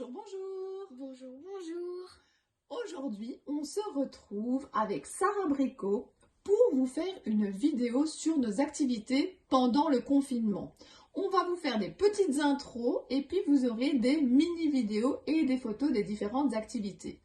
Bonjour, bonjour. Bonjour, bonjour. Aujourd'hui, on se retrouve avec Sarah Bricot pour vous faire une vidéo sur nos activités pendant le confinement. On va vous faire des petites intros et puis vous aurez des mini-vidéos et des photos des différentes activités.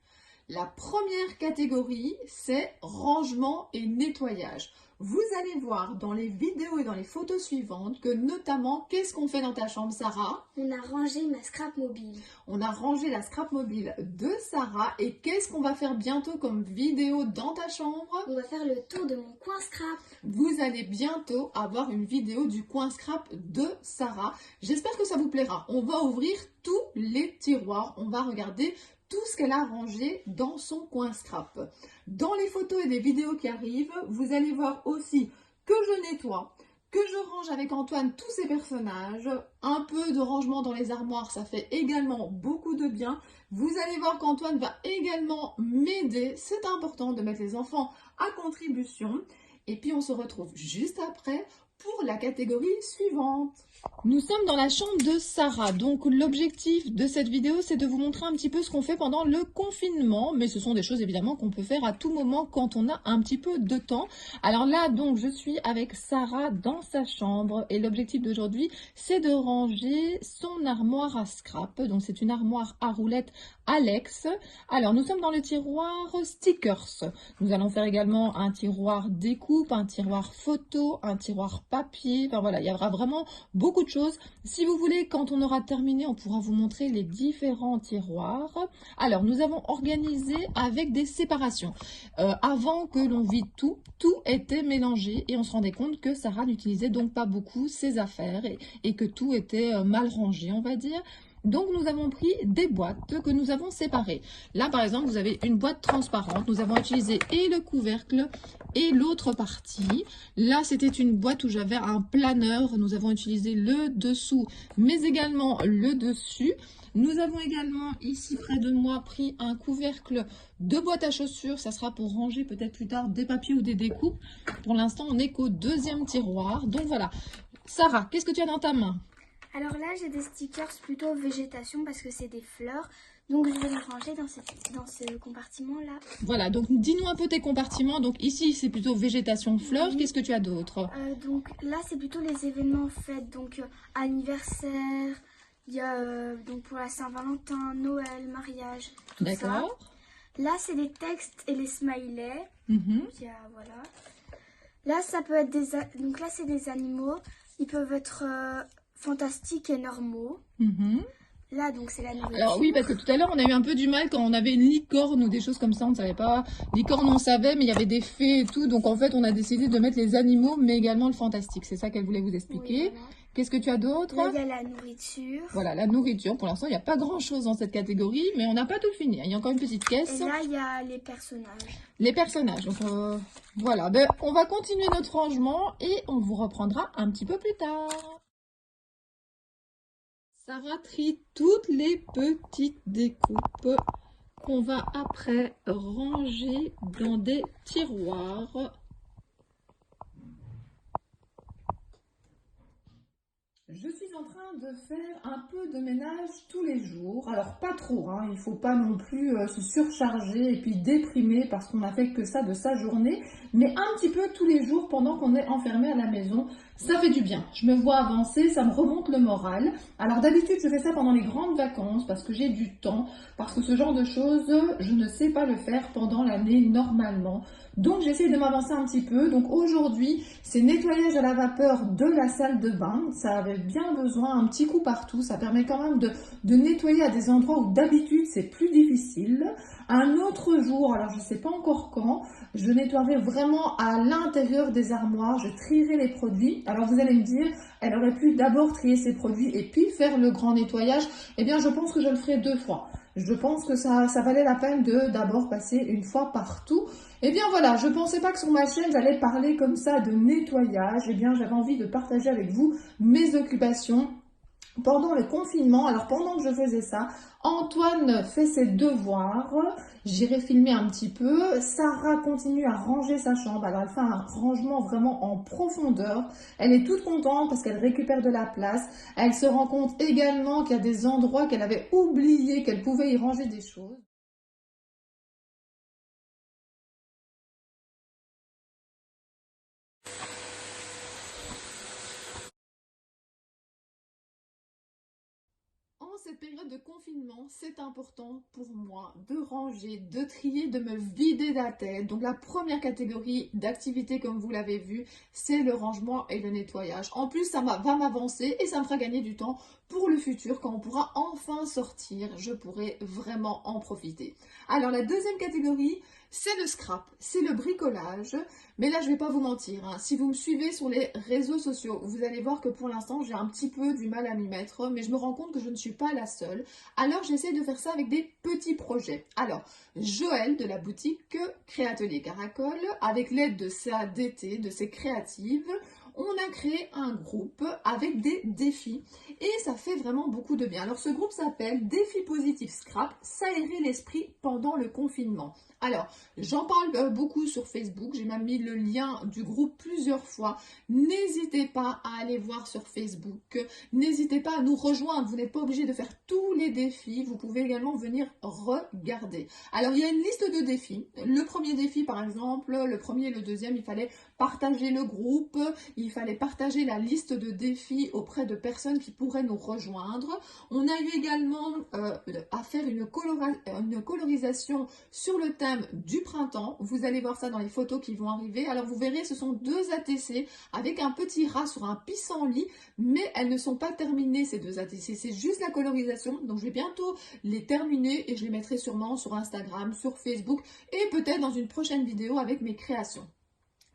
La première catégorie, c'est rangement et nettoyage. Vous allez voir dans les vidéos et dans les photos suivantes que notamment, qu'est-ce qu'on fait dans ta chambre, Sarah? On a rangé ma scrap mobile. On a rangé la scrap mobile de Sarah et qu'est-ce qu'on va faire bientôt comme vidéo dans ta chambre? On va faire le tour de mon coin scrap. Vous allez bientôt avoir une vidéo du coin scrap de Sarah. J'espère que ça vous plaira. On va ouvrir tous les tiroirs. On va regarder tout ce qu'elle a rangé dans son coin scrap. Dans les photos et les vidéos qui arrivent, vous allez voir aussi que je nettoie, que je range avec Antoine tous ces personnages. Un peu de rangement dans les armoires, ça fait également beaucoup de bien. Vous allez voir qu'Antoine va également m'aider. C'est important de mettre les enfants à contribution. Et puis on se retrouve juste après pour la catégorie suivante. Nous sommes dans la chambre de Sarah, donc l'objectif de cette vidéo c'est de vous montrer un petit peu ce qu'on fait pendant le confinement, mais ce sont des choses évidemment qu'on peut faire à tout moment quand on a un petit peu de temps. Alors là donc je suis avec Sarah dans sa chambre et l'objectif d'aujourd'hui c'est de ranger son armoire à scrap, donc c'est une armoire à roulettes Alex. Alors nous sommes dans le tiroir stickers, nous allons faire également un tiroir découpe, un tiroir photo, un tiroir papier, enfin voilà, il y aura vraiment beaucoup de choses. Si vous voulez, quand on aura terminé, on pourra vous montrer les différents tiroirs. Alors, nous avons organisé avec des séparations. Avant que l'on vide tout était mélangé et on se rendait compte que Sarah n'utilisait donc pas beaucoup ses affaires et que tout était mal rangé, on va dire. Donc, nous avons pris des boîtes que nous avons séparées. Là, par exemple, vous avez une boîte transparente. Nous avons utilisé et le couvercle et l'autre partie. Là, c'était une boîte où j'avais un planeur. Nous avons utilisé le dessous, mais également le dessus. Nous avons également, ici près de moi, pris un couvercle de boîte à chaussures. Ça sera pour ranger peut-être plus tard des papiers ou des découpes. Pour l'instant, on n'est qu'au deuxième tiroir. Donc voilà. Sarah, qu'est-ce que tu as dans ta main ? Alors là, j'ai des stickers plutôt végétation parce que c'est des fleurs. Donc, je vais les ranger dans ce compartiment-là. Voilà, donc dis-nous un peu tes compartiments. Donc ici, c'est plutôt végétation, fleurs. Oui. Qu'est-ce que tu as d'autre? Donc là, c'est plutôt les événements fêtes. Donc, anniversaire, il y a donc pour la Saint-Valentin, Noël, mariage, tout ça. D'accord. Là, c'est les textes et les smileys. Mhm. Donc, il y a, voilà. Là, ça peut être donc là, c'est des animaux. Ils peuvent être fantastiques et normaux. Mhm. Là, donc, c'est la nourriture. Alors oui, parce que tout à l'heure, on a eu un peu du mal quand on avait une licorne ou des choses comme ça, on ne savait pas. Licorne, on savait, mais il y avait des fées et tout. Donc en fait, on a décidé de mettre les animaux, mais également le fantastique. C'est ça qu'elle voulait vous expliquer. Oui, voilà. Qu'est-ce que tu as d'autre? Là, il y a la nourriture. Voilà, la nourriture. Pour l'instant, il n'y a pas grand-chose dans cette catégorie, mais on n'a pas tout fini. Il y a encore une petite caisse. Et là, il y a les personnages. Les personnages. Donc voilà, ben, on va continuer notre rangement et on vous reprendra un petit peu plus tard. Sarah trie toutes les petites découpes qu'on va après ranger dans des tiroirs. Je suis en train de faire un peu de ménage tous les jours. Alors pas trop, hein. Il ne faut pas non plus se surcharger et puis déprimer parce qu'on n'a fait que ça de sa journée. Mais un petit peu tous les jours pendant qu'on est enfermé à la maison, ça fait du bien. Je me vois avancer, ça me remonte le moral. Alors d'habitude je fais ça pendant les grandes vacances parce que j'ai du temps. Parce que ce genre de choses, je ne sais pas le faire pendant l'année normalement. Donc j'essaie de m'avancer un petit peu. Donc aujourd'hui, c'est nettoyage à la vapeur de la salle de bain. Ça avait bien besoin, un petit coup partout. Ça permet quand même de nettoyer à des endroits où d'habitude c'est plus difficile. Un autre jour, alors je ne sais pas encore quand, je nettoierai vraiment à l'intérieur des armoires. Je trierai les produits. Alors vous allez me dire, elle aurait pu d'abord trier ses produits et puis faire le grand nettoyage. Eh bien je pense que je le ferai 2 fois. Je pense que ça valait la peine de d'abord passer une fois partout. Eh bien voilà, je ne pensais pas que sur ma chaîne, j'allais parler comme ça de nettoyage. Eh bien, j'avais envie de partager avec vous mes occupations pendant le confinement. Alors pendant que je faisais ça, Antoine fait ses devoirs, j'irai filmer un petit peu, Sarah continue à ranger sa chambre, alors elle fait un rangement vraiment en profondeur, elle est toute contente parce qu'elle récupère de la place, elle se rend compte également qu'il y a des endroits qu'elle avait oublié qu'elle pouvait y ranger des choses. En cette période de confinement, c'est important pour moi de ranger, de trier, de me vider la tête. Donc la première catégorie d'activité, comme vous l'avez vu, c'est le rangement et le nettoyage. En plus, va m'avancer et ça me fera gagner du temps pour le futur. Quand on pourra enfin sortir, je pourrai vraiment en profiter. Alors la deuxième catégorie, c'est le scrap, c'est le bricolage. Mais là, je vais pas vous mentir, hein. Si vous me suivez sur les réseaux sociaux, vous allez voir que pour l'instant, j'ai un petit peu du mal à m'y mettre, mais je me rends compte que je ne suis pas la seule. Alors, j'essaie de faire ça avec des petits projets. Alors, Joël de la boutique Créatelier Caracol, avec l'aide de sa DT, de ses créatives, on a créé un groupe avec des défis et ça fait vraiment beaucoup de bien. Alors, ce groupe s'appelle Défi Positif Scrap, s'aérer l'esprit pendant le confinement. Alors, j'en parle beaucoup sur Facebook, j'ai même mis le lien du groupe plusieurs fois. N'hésitez pas à aller voir sur Facebook, n'hésitez pas à nous rejoindre, vous n'êtes pas obligé de faire tous les défis, vous pouvez également venir regarder. Alors, il y a une liste de défis. Le premier défi, par exemple, le premier et le deuxième, il fallait partager le groupe, il fallait partager la liste de défis auprès de personnes qui pourraient nous rejoindre. On a eu également à faire une colorisation sur le thème du printemps. Vous allez voir ça dans les photos qui vont arriver. Alors vous verrez, ce sont deux ATC avec un petit rat sur un pissenlit, mais elles ne sont pas terminées ces deux ATC. C'est juste la colorisation. Donc je vais bientôt les terminer et je les mettrai sûrement sur Instagram, sur Facebook et peut-être dans une prochaine vidéo avec mes créations.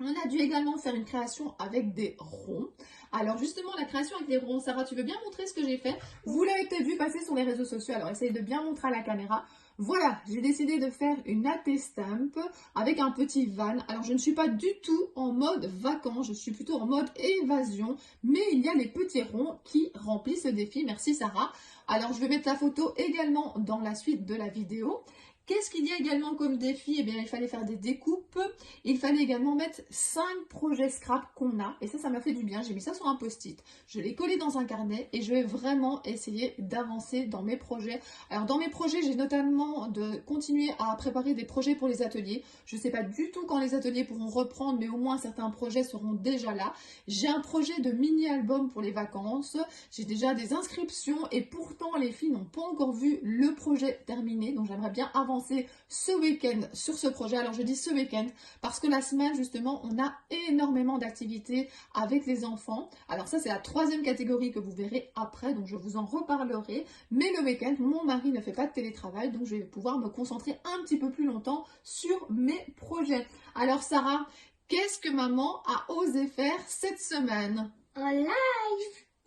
On a dû également faire une création avec des ronds. Alors justement, la création avec les ronds, Sarah, tu veux bien montrer ce que j'ai fait? Vous l'avez peut-être vu passer sur les réseaux sociaux, alors essayez de bien montrer à la caméra. Voilà, j'ai décidé de faire une AT Stamp avec un petit van. Alors je ne suis pas du tout en mode vacances, je suis plutôt en mode évasion, mais il y a les petits ronds qui remplissent le défi. Merci Sarah. Alors je vais mettre la photo également dans la suite de la vidéo. Qu'est-ce qu'il y a également comme défi? Eh bien, il fallait faire des découpes. Il fallait également mettre 5 projets scrap qu'on a. Et ça m'a fait du bien. J'ai mis ça sur un post-it. Je l'ai collé dans un carnet et je vais vraiment essayer d'avancer dans mes projets. Alors, dans mes projets, j'ai notamment de continuer à préparer des projets pour les ateliers. Je ne sais pas du tout quand les ateliers pourront reprendre, mais au moins certains projets seront déjà là. J'ai un projet de mini-album pour les vacances. J'ai déjà des inscriptions et pourtant, les filles n'ont pas encore vu le projet terminé. Donc, j'aimerais bien avancer ce week-end sur ce projet. Alors je dis ce week-end parce que la semaine justement on a énormément d'activités avec les enfants. Alors ça c'est la troisième catégorie que vous verrez après, donc je vous en reparlerai. Mais le week-end mon mari ne fait pas de télétravail, donc je vais pouvoir me concentrer un petit peu plus longtemps sur mes projets. Alors Sarah, qu'est-ce que maman a osé faire cette semaine? Un live.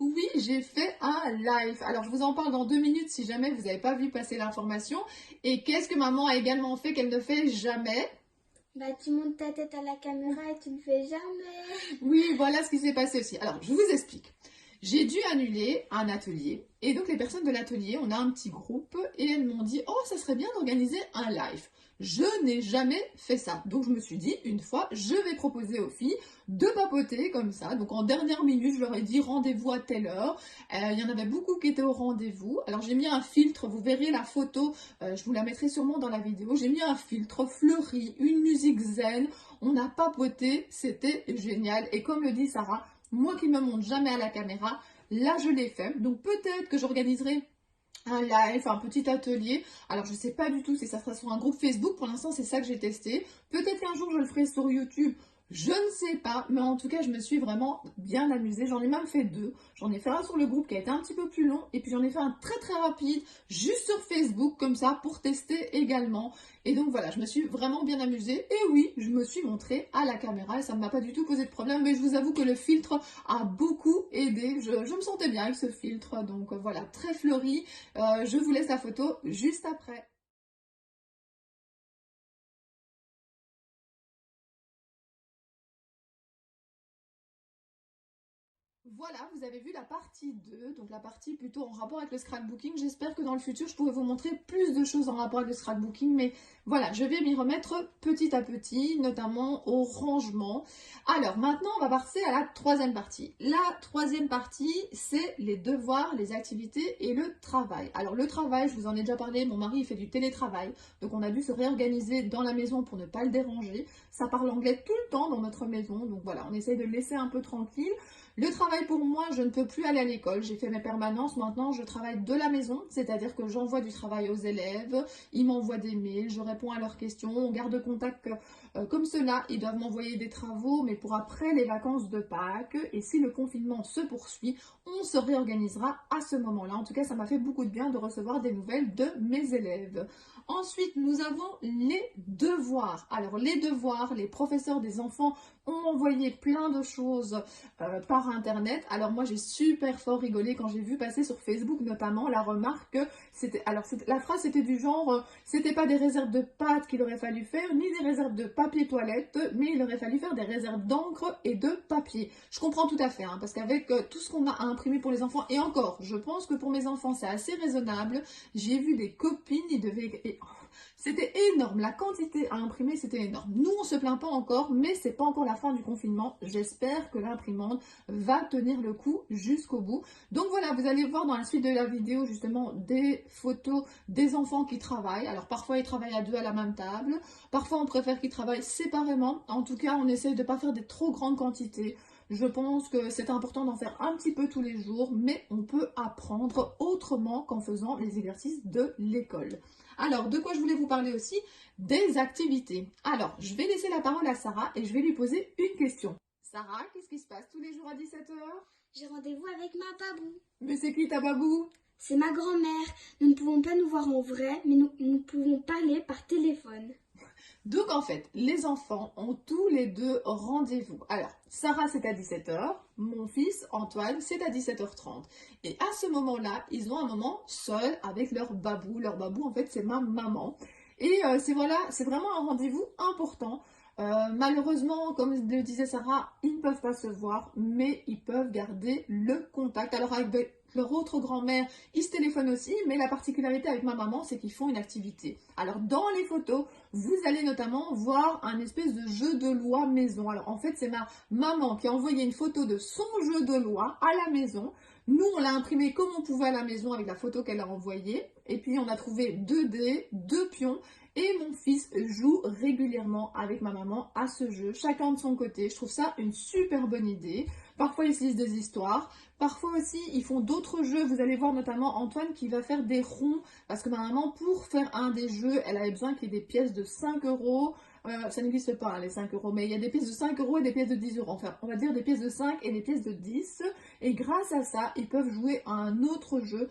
Oui, j'ai fait un live. Alors, je vous en parle dans 2 minutes si jamais vous n'avez pas vu passer l'information. Et qu'est-ce que maman a également fait qu'elle ne fait jamais? Bah, tu montes ta tête à la caméra et tu ne fais jamais. Oui, voilà ce qui s'est passé aussi. Alors, je vous explique. J'ai dû annuler un atelier. Et donc, les personnes de l'atelier, on a un petit groupe et elles m'ont dit « Oh, ça serait bien d'organiser un live ». Je n'ai jamais fait ça. Donc, je me suis dit, une fois, je vais proposer aux filles de papoter comme ça. Donc, en dernière minute, je leur ai dit rendez-vous à telle heure. Il y en avait beaucoup qui étaient au rendez-vous. Alors, j'ai mis un filtre. Vous verrez la photo. Je vous la mettrai sûrement dans la vidéo. J'ai mis un filtre fleuri, une musique zen. On a papoté. C'était génial. Et comme le dit Sarah, moi qui ne me montre jamais à la caméra, là, je l'ai fait. Donc, peut-être que j'organiserai un live, un petit atelier. Alors, je ne sais pas du tout si ça sera sur un groupe Facebook. Pour l'instant, c'est ça que j'ai testé. Peut-être qu'un jour, je le ferai sur YouTube. Je ne sais pas, mais en tout cas, je me suis vraiment bien amusée. J'en ai même fait 2. J'en ai fait un sur le groupe qui a été un petit peu plus long. Et puis, j'en ai fait un très très rapide, juste sur Facebook, comme ça, pour tester également. Et donc, voilà, je me suis vraiment bien amusée. Et oui, je me suis montrée à la caméra et ça ne m'a pas du tout posé de problème. Mais je vous avoue que le filtre a beaucoup aidé. Je me sentais bien avec ce filtre. Donc, voilà, très fleuri. Je vous laisse la photo juste après. Voilà, vous avez vu la partie 2, donc la partie plutôt en rapport avec le scrapbooking. J'espère que dans le futur, je pourrai vous montrer plus de choses en rapport avec le scrapbooking, mais voilà, je vais m'y remettre petit à petit, notamment au rangement. Alors maintenant, on va passer à la troisième partie. La troisième partie, c'est les devoirs, les activités et le travail. Alors le travail, je vous en ai déjà parlé, mon mari il fait du télétravail, donc on a dû se réorganiser dans la maison pour ne pas le déranger. Ça parle anglais tout le temps dans notre maison, donc voilà, on essaye de le laisser un peu tranquille. Le travail pour moi, je ne peux plus aller à l'école. J'ai fait mes permanences. Maintenant, je travaille de la maison, c'est-à-dire que j'envoie du travail aux élèves, ils m'envoient des mails, je réponds à leurs questions, on garde contact comme cela. Ils doivent m'envoyer des travaux, mais pour après les vacances de Pâques. Et si le confinement se poursuit, on se réorganisera à ce moment-là. En tout cas, ça m'a fait beaucoup de bien de recevoir des nouvelles de mes élèves. Ensuite, nous avons les devoirs. Alors, les devoirs, les professeurs des enfants ont envoyé plein de choses par internet. Alors moi j'ai super fort rigolé quand j'ai vu passer sur Facebook notamment la remarque, la phrase c'était du genre c'était pas des réserves de pâtes qu'il aurait fallu faire ni des réserves de papier toilette, mais il aurait fallu faire des réserves d'encre et de papier. Je comprends tout à fait parce qu'avec tout ce qu'on a à imprimer pour les enfants, et encore je pense que pour mes enfants c'est assez raisonnable. J'ai vu des copines, c'était énorme, la quantité à imprimer c'était énorme. Nous on se plaint pas encore, mais c'est pas encore la fin du confinement. J'espère que l'imprimante va tenir le coup jusqu'au bout. Donc voilà, vous allez voir dans la suite de la vidéo justement des photos des enfants qui travaillent. Alors parfois ils travaillent à deux à la même table, parfois on préfère qu'ils travaillent séparément. En tout cas on essaye de ne pas faire des trop grandes quantités. Je pense que c'est important d'en faire un petit peu tous les jours, mais on peut apprendre autrement qu'en faisant les exercices de l'école. Alors, de quoi je voulais vous parler aussi? Des activités. Alors, je vais laisser la parole à Sarah et je vais lui poser une question. Sarah, qu'est-ce qui se passe tous les jours à 17 h? J'ai rendez-vous avec ma babou. Mais c'est qui ta babou? C'est ma grand-mère. Nous ne pouvons pas nous voir en vrai, mais nous pouvons parler par téléphone. Donc en fait, les enfants ont tous les deux rendez-vous. Alors, Sarah c'est à 17 h, mon fils Antoine c'est à 17 h 30. Et à ce moment-là, ils ont un moment seul avec leur babou. Leur babou en fait c'est ma maman. Et c'est vraiment un rendez-vous important. Malheureusement, comme le disait Sarah, ils ne peuvent pas se voir, mais ils peuvent garder le contact. Alors avec leur autre grand-mère, ils se téléphonent aussi, mais la particularité avec ma maman, c'est qu'ils font une activité. Alors dans les photos, vous allez notamment voir un espèce de jeu de loi maison. Alors en fait, c'est ma maman qui a envoyé une photo de son jeu de loi à la maison. Nous, on l'a imprimé comme on pouvait à la maison avec la photo qu'elle a envoyée. Et puis, on a trouvé 2 dés, 2 pions. Et mon fils joue régulièrement avec ma maman à ce jeu, chacun de son côté. Je trouve ça une super bonne idée. Parfois, ils se lisent des histoires. Parfois aussi, ils font d'autres jeux. Vous allez voir notamment Antoine qui va faire des ronds. Parce que ma maman, pour faire un des jeux, elle avait besoin qu'il y ait des pièces de 5 €. Ça n'existe pas, les 5 €, mais il y a des pièces de 5 € et des pièces de 10 €. Enfin, on va dire des pièces de 5 et des pièces de 10. Et grâce à ça, ils peuvent jouer à un autre jeu.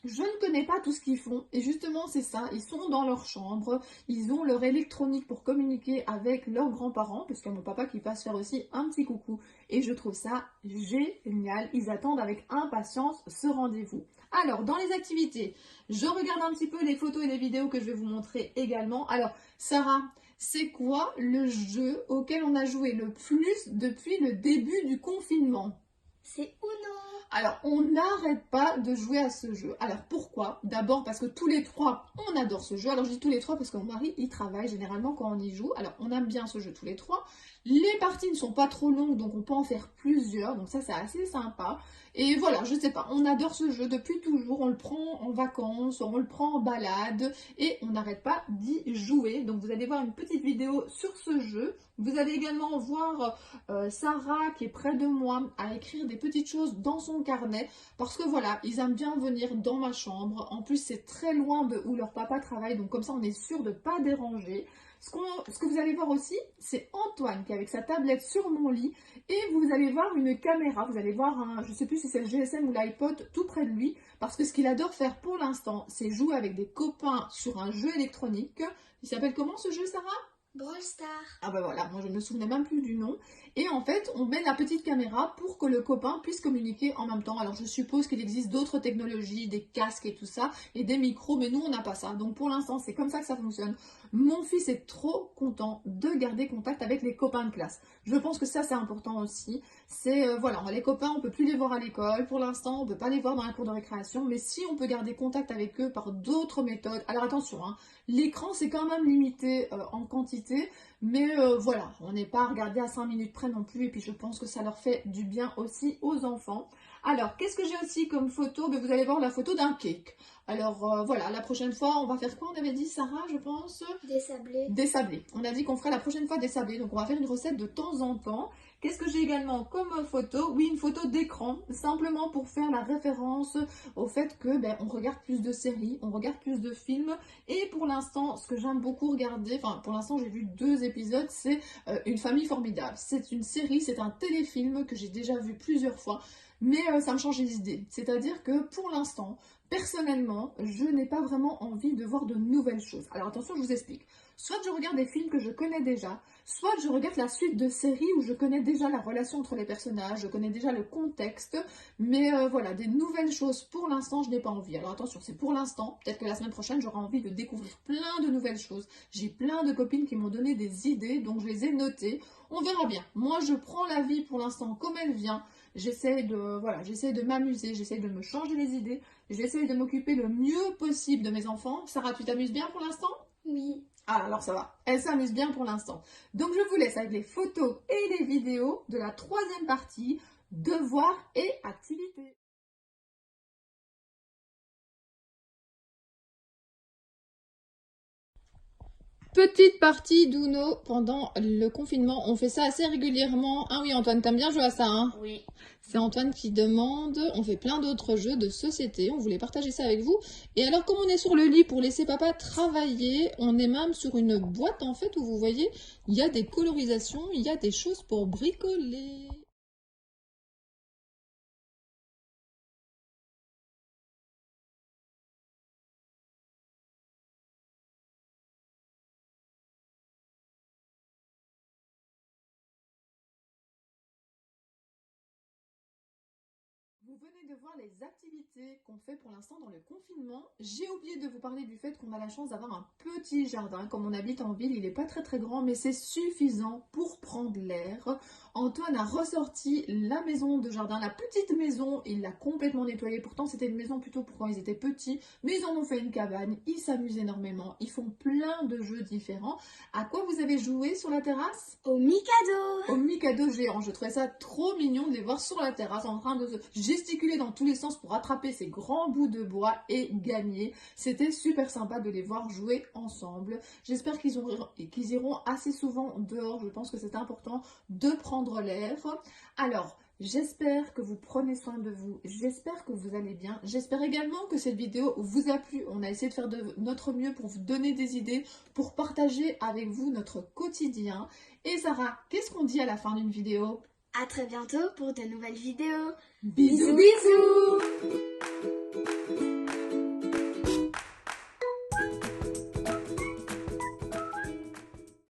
Je ne connais pas tout ce qu'ils font et justement c'est ça, ils sont dans leur chambre, ils ont leur électronique pour communiquer avec leurs grands-parents, parce qu'il y a mon papa qui passe faire aussi un petit coucou et je trouve ça génial, ils attendent avec impatience ce rendez-vous. Alors dans les activités, je regarde un petit peu les photos et les vidéos que je vais vous montrer également. Alors Sarah, c'est quoi le jeu auquel on a joué le plus depuis le début du confinement? C'est Uno. Alors, on n'arrête pas de jouer à ce jeu. Alors, pourquoi? D'abord parce que tous les trois, on adore ce jeu. Alors, je dis tous les trois parce que mon mari, il travaille généralement quand on y joue. Alors, on aime bien ce jeu tous les trois. Les parties ne sont pas trop longues, donc on peut en faire plusieurs. Donc ça, c'est assez sympa. Et voilà, je sais pas, on adore ce jeu depuis toujours. On le prend en vacances, on le prend en balade et on n'arrête pas d'y jouer. Donc, vous allez voir une petite vidéo sur ce jeu. Vous allez également voir Sarah qui est près de moi à écrire des petites choses dans son carnet parce que voilà, ils aiment bien venir dans ma chambre. En plus, c'est très loin de où leur papa travaille, donc comme ça, on est sûr de ne pas déranger. Ce que vous allez voir aussi, c'est Antoine qui est avec sa tablette sur mon lit et vous allez voir une caméra. Vous allez voir je ne sais plus si c'est le GSM ou l'iPod tout près de lui parce que ce qu'il adore faire pour l'instant, c'est jouer avec des copains sur un jeu électronique. Il s'appelle comment ce jeu, Sarah? Brawl Stars. Ah bah voilà, moi je ne me souvenais même plus du nom. Et en fait, on met la petite caméra pour que le copain puisse communiquer en même temps. Alors je suppose qu'il existe d'autres technologies, des casques et tout ça, et des micros, mais nous on n'a pas ça. Donc pour l'instant, c'est comme ça que ça fonctionne. Mon fils est trop content de garder contact avec les copains de classe. Je pense que ça c'est important aussi. C'est voilà, les copains, on peut plus les voir à l'école. Pour l'instant, on peut pas les voir dans la cour de récréation, mais si on peut garder contact avec eux par d'autres méthodes. Alors attention, hein, l'écran c'est quand même limité en quantité, mais voilà, on n'est pas à regarder à 5 minutes près non plus, et puis je pense que ça leur fait du bien aussi aux enfants. Alors, qu'est-ce que j'ai aussi comme photo? Vous allez voir la photo d'un cake. Alors voilà, la prochaine fois, on va faire quoi? On avait dit, Sarah, je pense? Des sablés. Des sablés. On a dit qu'on ferait la prochaine fois des sablés, donc on va faire une recette de temps en temps. Qu'est-ce que j'ai également comme photo? Oui, une photo d'écran, simplement pour faire la référence au fait que on regarde plus de séries, on regarde plus de films. Et pour l'instant, ce que j'aime beaucoup regarder, enfin pour l'instant j'ai vu 2 épisodes, c'est Une famille formidable. C'est une série, c'est un téléfilm que j'ai déjà vu plusieurs fois, mais ça me change les idées. C'est-à-dire que pour l'instant, personnellement, je n'ai pas vraiment envie de voir de nouvelles choses. Alors attention, je vous explique. Soit je regarde des films que je connais déjà, soit je regarde la suite de séries où je connais déjà la relation entre les personnages, je connais déjà le contexte, mais voilà, des nouvelles choses, pour l'instant, je n'ai pas envie. Alors attention, c'est pour l'instant, peut-être que la semaine prochaine, j'aurai envie de découvrir plein de nouvelles choses. J'ai plein de copines qui m'ont donné des idées, donc je les ai notées. On verra bien. Moi, je prends la vie pour l'instant comme elle vient. J'essaie de m'amuser, j'essaie de me changer les idées, j'essaie de m'occuper le mieux possible de mes enfants. Sarah, tu t'amuses bien pour l'instant? Oui. Ah, alors ça va, elle s'amuse bien pour l'instant. Donc je vous laisse avec les photos et les vidéos de la 3e partie, devoirs et activités. Petite partie d'Uno pendant le confinement. On fait ça assez régulièrement. Ah oui, Antoine, t'aimes bien jouer à ça, hein? Oui. C'est Antoine qui demande. On fait plein d'autres jeux de société. On voulait partager ça avec vous. Et alors, comme on est sur le lit pour laisser papa travailler, on est même sur une boîte, en fait, où vous voyez, il y a des colorisations, il y a des choses pour bricoler. Vous venez de voir les activités qu'on fait pour l'instant dans le confinement. J'ai oublié de vous parler du fait qu'on a la chance d'avoir un petit jardin. Comme on habite en ville, il n'est pas très très grand, mais c'est suffisant pour prendre l'air. Antoine a ressorti la maison de jardin, la petite maison, il l'a complètement nettoyée. Pourtant, c'était une maison plutôt pour quand ils étaient petits, mais ils en ont fait une cabane. Ils s'amusent énormément, ils font plein de jeux différents. À quoi vous avez joué sur la terrasse? Au Mikado. Au Mikado géant. Je trouvais ça trop mignon de les voir sur la terrasse en train de se gesticuler dans tous les sens pour attraper ces grands bouts de bois et gagner. C'était super sympa de les voir jouer ensemble. J'espère qu'ils iront assez souvent dehors. Je pense que c'est important de prendre l'air. Alors, j'espère que vous prenez soin de vous. J'espère que vous allez bien. J'espère également que cette vidéo vous a plu. On a essayé de faire de notre mieux pour vous donner des idées, pour partager avec vous notre quotidien. Et Sarah, qu'est-ce qu'on dit à la fin d'une vidéo? À très bientôt pour de nouvelles vidéos. Bisous bisous.